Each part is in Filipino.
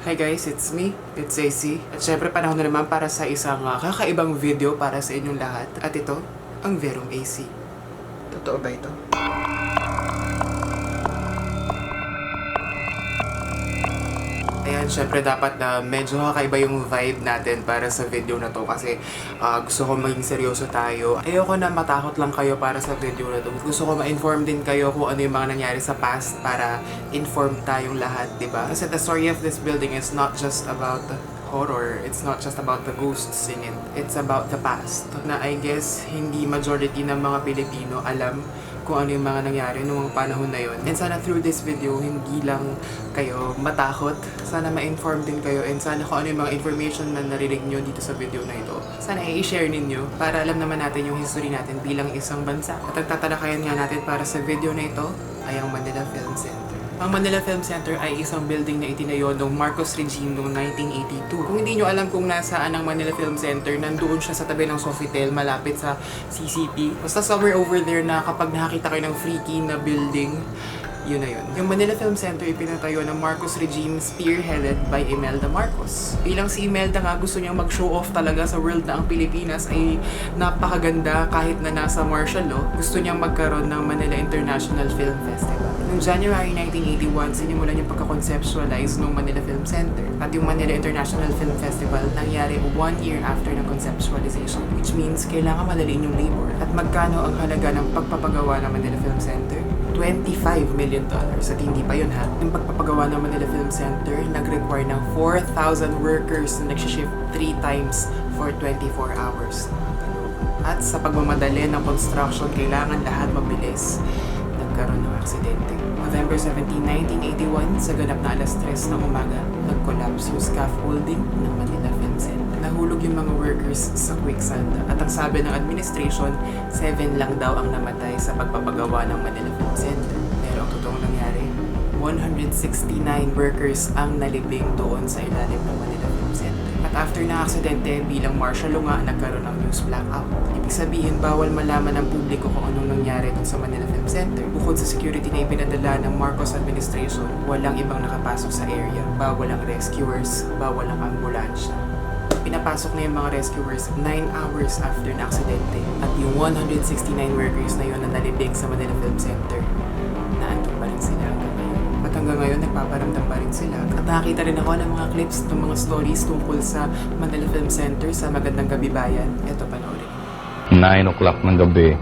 Hi guys, it's me, it's AC. At syempre panahon na naman para sa isang kakaibang video para sa inyong lahat. At ito, ang Verong AC. Totoo ba ito? Ayan, syempre dapat na medyo kakaiba yung vibe natin para sa video na to kasi gusto ko maging seryoso tayo. Ayoko na matakot lang kayo para sa video na to. Gusto ko ma-inform din kayo kung ano yung mga nangyari sa past para inform tayong lahat, diba? Kasi the story of this building is not just about horror. It's not just about the ghosts in it. It's about the past. Na I guess hindi majority ng mga Pilipino alam kung ano yung mga nangyari noong panahon na yon. And sana through this video, hindi lang kayo matakot. Sana ma-inform din kayo and sana kung ano yung mga information na narinig nyo dito sa video na ito. Sana i-share ninyo para alam naman natin yung history natin bilang isang bansa. At ang tatalakayan nga natin para sa video na ito ay ang Manila Film Center. Ang Manila Film Center ay isang building na itinayo noong Marcos regime noong 1982. Kung hindi nyo alam kung nasaan ang Manila Film Center, nandoon siya sa tabi ng Sofitel, malapit sa CCP. Basta somewhere over there na kapag nakakita kayo ng freaky na building, yun na yun. Yung Manila Film Center ipinatayo ng Marcos regime spearheaded by Imelda Marcos. Bilang si Imelda nga gusto niyang mag-show off talaga sa world na ang Pilipinas ay napakaganda kahit na nasa martial law. Gusto niyang magkaroon ng Manila International Film Festival. Noong January 1981, sinimulan yung pagka-conceptualize ng Manila Film Center. At yung Manila International Film Festival nangyari 1 year after ng conceptualization, which means kailangan madaliin yung labor. At magkano ang halaga ng pagpapagawa ng Manila Film Center? $25 million. At hindi pa yun ha. Yung pagpapagawa ng Manila Film Center, nag-require ng 4,000 workers na nagsishift 3 times for 24 hours. At sa pagmamadali ng construction, kailangan lahat mabilis. Nagkaroon ng aksidente. November 17, 1981, sa ganap na alas 3 ng umaga, nag-collapse yung scaffolding ng Manila Film Center. Nahulog yung mga workers sa quicksand. At ang sabi ng administration, 7 lang daw ang namatay sa pagpapagawa ng Manila Film Center. Pero ang totoong nangyari, 169 workers ang nalibing doon sa ilalim ng Manila Film Center. At after na aksidente, bilang martial law nga, nagkaroon ng news blackout. Ibig sabihin, bawal malaman ng publiko kung anong nangyari dun sa Manila Film Center. Bukod sa security na ipinadala ng Marcos administration, walang ibang nakapasok sa area. Bawal ang rescuers, bawal ang ambulansya. Pinapasok na yung mga rescuers 9 hours after na aksidente. At yung 169 workers na yun na nalibing sa Manila Film Center, naandun pa rin sila hanggang ngayon. At hanggang ngayon, nagpaparamdam pa rin sila. At nakakita rin ako ng mga clips ng mga stories tungkol sa Manila Film Center sa Magandang Gabi Bayan. Ito, panoorin. 9 o'clock ng gabi.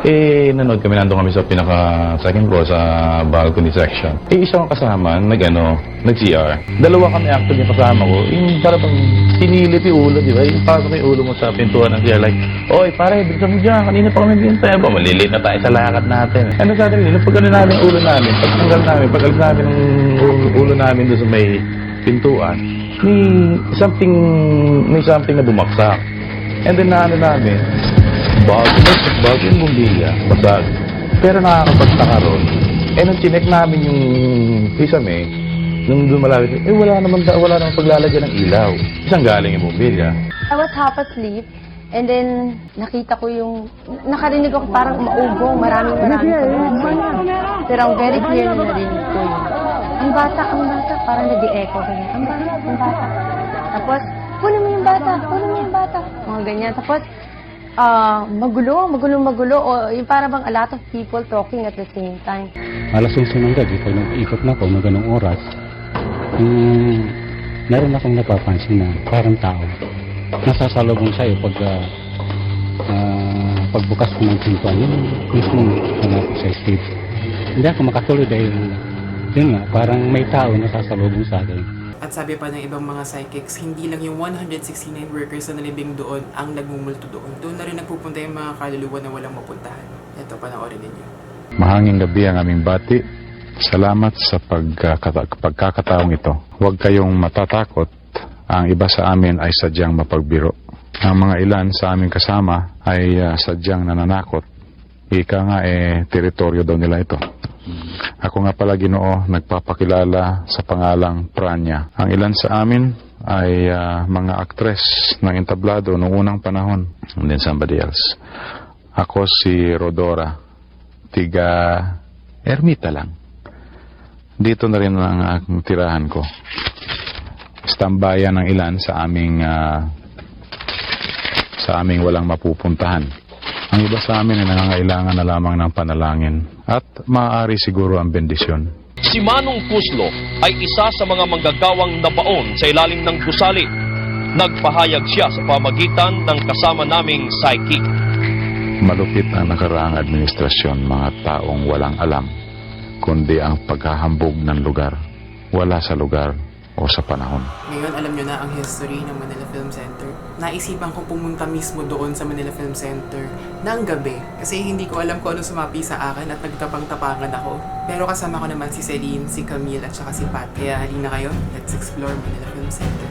Nanood kami, nandun kami sa pinaka-second floor sa balcony section. Isang kasama, nag-CR. Dalawa kami actually yung kasama ko. Yung parang sinilit yung ulo, di ba? Yung pasok yung ulo mo sa pintuan ng CR, like, oy, pare, bilisan mo dyan, kanina pa kami bintay. Malilate na tayo sa lakad natin. Ano sa atin, pag ano namin ulo namin, pag-alis namin ng ulo namin doon sa may pintuan, may something na bumaksak. And then namin, bago yung bumbilya, basag. Pero nakakapagtaka ron. Nung chinek namin yung kisame, nung dumalapit, wala naman paglalagyan ng ilaw. Isang galing yung bumbilya. I was half asleep, and then nakita ko nakarinig ako parang maugong, maraming kalansay. Pero ang very clear na narinig ko yun. Ang bata, parang nag-e-echo ganyan. Ang bata. Tapos, kunin mo yung bata. Mga ganyan. Tapos, magulo, o yung para bang a lot of people talking at the same time. Alas 11 ng gabi, pag nag-ikot na ako ng ganong oras, meron akong napapansin na parang tao. Nasasalubong sa'yo pagbukas ko ng pintuan, yun mismo hanap ko sa street. Hindi ako makatuloy dahil yun nga, parang may tao nasasalubong sa akin. At sabi pa ng ibang mga psychics, hindi lang yung 169 workers na nalibing doon ang nagmumulto doon. Doon na rin nagpupunta yung mga kaluluwa na walang mapuntahan. Ito, panoorin ninyo. Mahanging gabi ang aming bati. Salamat sa pagkakataong ito. Huwag kayong matatakot. Ang iba sa amin ay sadyang mapagbiro. Ang mga ilan sa aming kasama ay sadyang nananakot. Ika nga teritoryo daw nila ito. Ako nga pala, Ginoo, nagpapakilala sa pangalang Pranya. Ang ilan sa amin ay mga aktres ng entablado noong unang panahon. And then somebody else. Ako si Rodora, tiga Ermita lang. Dito na rin ang aking tirahan ko. tambayan ng ilan sa aming walang mapupuntahan. Ang iba sa amin ay nangangailangan na lamang ng panalangin at maaari siguro ang bendisyon. Si Manong Puslo ay isa sa mga manggagawang nabaon sa ilalim ng gusali. Nagpahayag siya sa pamagitan ng kasama naming psychic. Malupit ang nakaraang administrasyon, mga taong walang alam, kundi ang paghahambog ng lugar, wala sa lugar o sa panahon. Ngayon, alam nyo na ang history ng Manila Film Center. Naisipan kong pumunta mismo doon sa Manila Film Center ng gabi. Kasi hindi ko alam kung ano sumapi sa akin at nagtapang-tapangan ako. Pero kasama ko naman si Celine, si Camille at saka si Pat. Kaya halina kayo, let's explore Manila Film Center.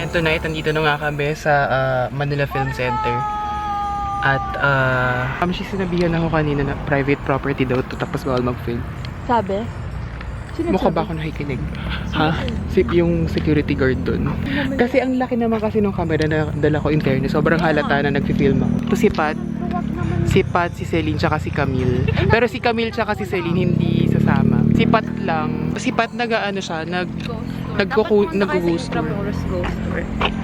And tonight, nandito na nga kami sa Manila Film Center. At sinabihan ako kanina na private property daw to, tapos bawal mag-film. Sabi? Mukha ba ako nakikinig? Ha? Yung security guard dun. Kasi ang laki naman kasi nung camera na dala ko in fairness. Sobrang halata na nag-film ako. Ito si Pat, si Celine, tsaka si Camille. Pero si Camille tsaka si Celine hindi sasama. Si Pat lang. Si Pat nag-ghost tour.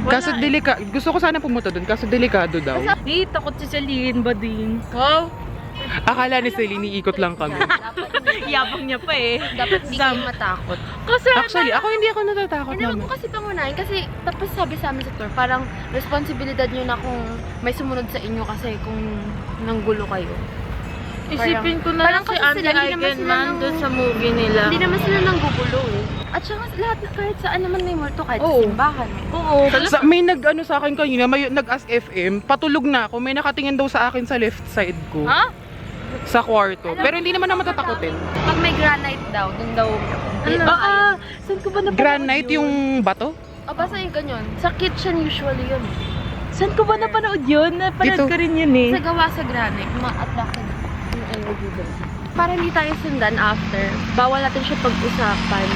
Kaso gusto ko sana pumunta dun, kaso delikado daw. Eh, takot si Celine ba din? Wow! Akala ni Celine, iikot lang kami. Yabang niya pa eh. Dapat di kayo matakot. Kasi Actually, ako hindi ako natatakot Hindi naman. mo kasi pangunahin kasi tapos sabi sa amin sa tour, parang responsibilidad nyo na kung may sumunod sa inyo kasi kung nanggulo kayo. isipin ko na parang lang si kasi Andy sila, hindi naman sila Eigenman doon sa movie nila. Hindi naman sila nanggugulo eh. At saka lahat kahit saan naman may multo, kahit sa Oo. simbahan. Oo. May nag-ano sa akin kanina, may nag-ask FM, patulog na ako, may nakatingin daw sa akin sa left side ko. Ha? Sa kwarto. Pero hindi naman na matatakotin. Pag may granite daw, dun daw. Baka, saan ko ba napanood Granite yung bato? O basta yung ganyan. Sa kitchen usually yun. Saan ko ba napanood yun? Napanood Dito. ko rin yun eh. Sa gawa sa granite, ma-attracted yung energy doon. Para hindi tayo sundan after, bawal natin siya pag-usapan.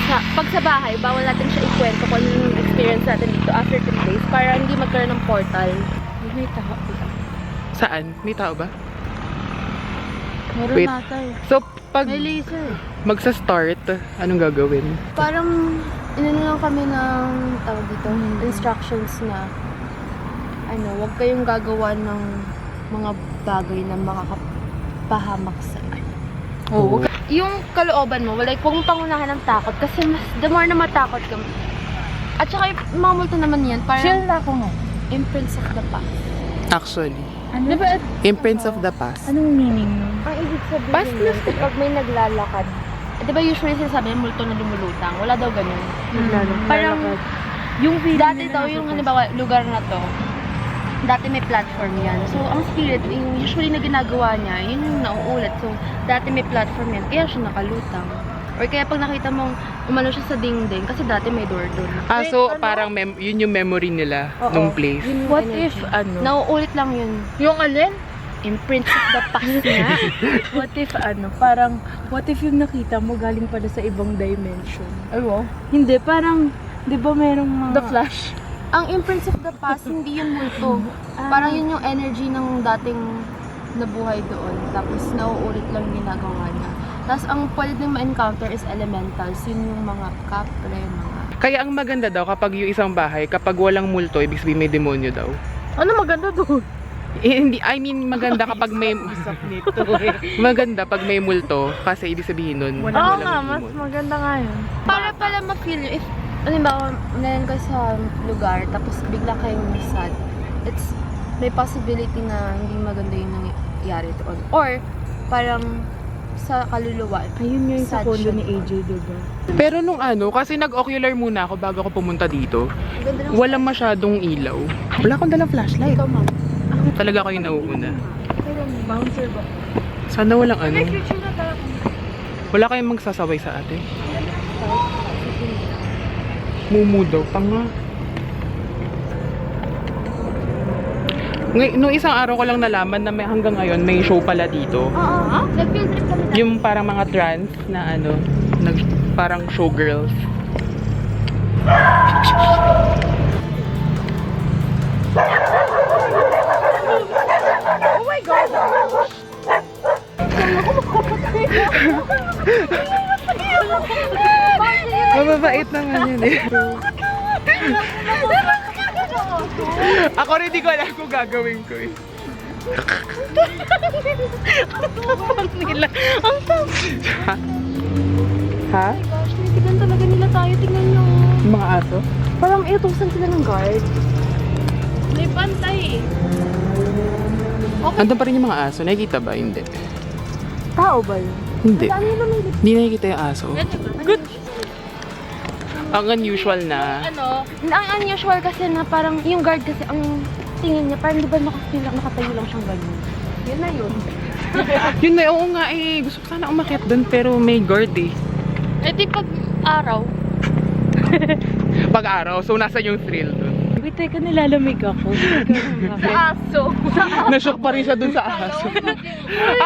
Pag sa bahay, bawal natin siya ikwento kung ano yung experience natin dito after 3 days para hindi magkaroon ng portal. May tao. Saan? May tao ba? Meron Wait. nata eh. So, pag May laser. magsa-start, anong gagawin? Parang, inano lang kami ng tawag dito, instructions na huwag kayong gagawa ng mga bagay na makakapahamak sa Oo. yung kalooban mo, huwag mong pangunahan ng takot kasi mas, the more na matakot ka. At saka yung mga multo naman yan, parang na ako nga. imprints of the past. Actually, Ano ba? imprints of the past. Anong meaning nun? Ang ibig sabihin Past nun, kapag may naglalakad, di ba usually sinasabi yung multo na lumulutang? Wala daw ganun. Parang, Yung feeling dati na daw yung halimbawa lugar na to, dati may platform yan. So, ang spirit, yung usually na ginagawa niya, yun yung nauulit. So, dati may platform yan, kaya siya nakalutang. Or kaya pag nakita mong umano siya sa dingding, kasi dati may door doon. So parang yun yung memory nila nung place. What if, Nauulit lang yun. yung alin? Imprints of the past niya. What if, parang, what if yung nakita mo galing pala sa ibang dimension? Ay, wow. Hindi, parang, di ba merong mga... The Flash. Ang imprints of the past, hindi yun multo. Parang yun yung energy ng dating nabuhay doon. Tapos nauulit lang ginagawa niya. Tapos ang pwede din ma-encounter is elementals. Yun yung mga kapre, mga... Kaya ang maganda daw kapag yung isang bahay, kapag walang multo, ibig sabihin may demonyo daw. Ano maganda doon? Hindi, I mean maganda kapag may... maganda pag may multo, kasi ibig sabihin nun, Oo walang nga, mas demon. maganda nga yun. Para pala ma-feel nyo, if, halimbawa, nalan kayo sa lugar, tapos bigla kayong sad, may possibility na hindi maganda yung nangyayari doon. Or, parang sa kaluluwa. Ayun yung sa Sad condo siya. ni AJ, diba? Pero nung kasi nag-ocular muna ako bago ako pumunta dito, Ganda ng walang masyadong ilaw. Wala akong dalang flashlight. Ikaw, ma'am. Talaga ako yung nauuna. Bouncer ba? Sana walang May future na tayo. Wala kayong magsasaway sa atin. Mumu daw, tanga. Nung isang araw ko lang nalaman na may, hanggang ngayon may show pala dito. Oo. Nag-field trip kami. Yung parang mga trans na ano, parang showgirls. Oh my God! Mababait naman yun eh. Ako rin di ko alam kung gagawin ko eh. Ha? Gosh, nitigan talaga nila tayo. Tingnan nyo. Yung mga aso? Parang iutusan sila ng guard. May pantay eh. Andun pa rin yung mga aso. Nakikita ba? Hindi. Tao ba yun? Hindi. Saan nila may Hindi nakikita yung aso. Good. Ang unusual na. Ano? Ang unusual kasi na parang yung guard kasi ang tingin niya parang di ba nakatayo lang siyang ganyan. Yun na yun. Yun na, oo nga eh. Gusto ko sana umakyat doon pero may guard eh. Eh di pag araw. Pag araw, so nasa yung thrill doon. Wait, teka, nilalamig ako. Sa aso. Nashock pa rin siya doon sa aso.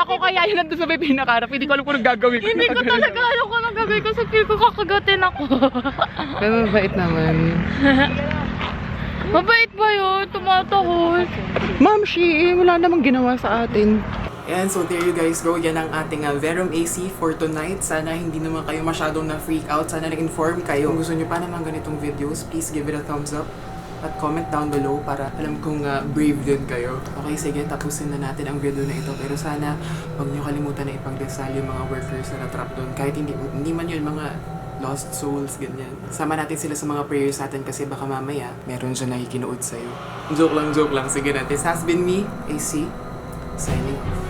Ako kaya yun nandun sa may pinakarap. Hindi ko alam kung anong gagawin ko. Hindi ko talaga alam kung anong gagawin ko sa feel ko kakagatin ako. Pero mabait naman. Mabait ba yun? Tumatahol. Ma'am, wala namang ginawa sa atin. And so there you guys go. Yan ang ating Verum AC for tonight. Sana hindi naman kayo masyadong na-freak out. Sana na-inform kayo. Kung gusto nyo pa naman ganitong videos, please give it a thumbs up. At comment down below para alam kong brave din kayo. Okay, sige, tapusin na natin ang video na ito. Pero sana, huwag nyo kalimutan na ipagdasal yung mga workers na na-trap doon. Kahit hindi man yun mga lost souls, ganyan. Sama natin sila sa mga prayers natin kasi baka mamaya meron siya nakikinood sa'yo. Joke lang. Sige natin. This has been me, AC, signing off.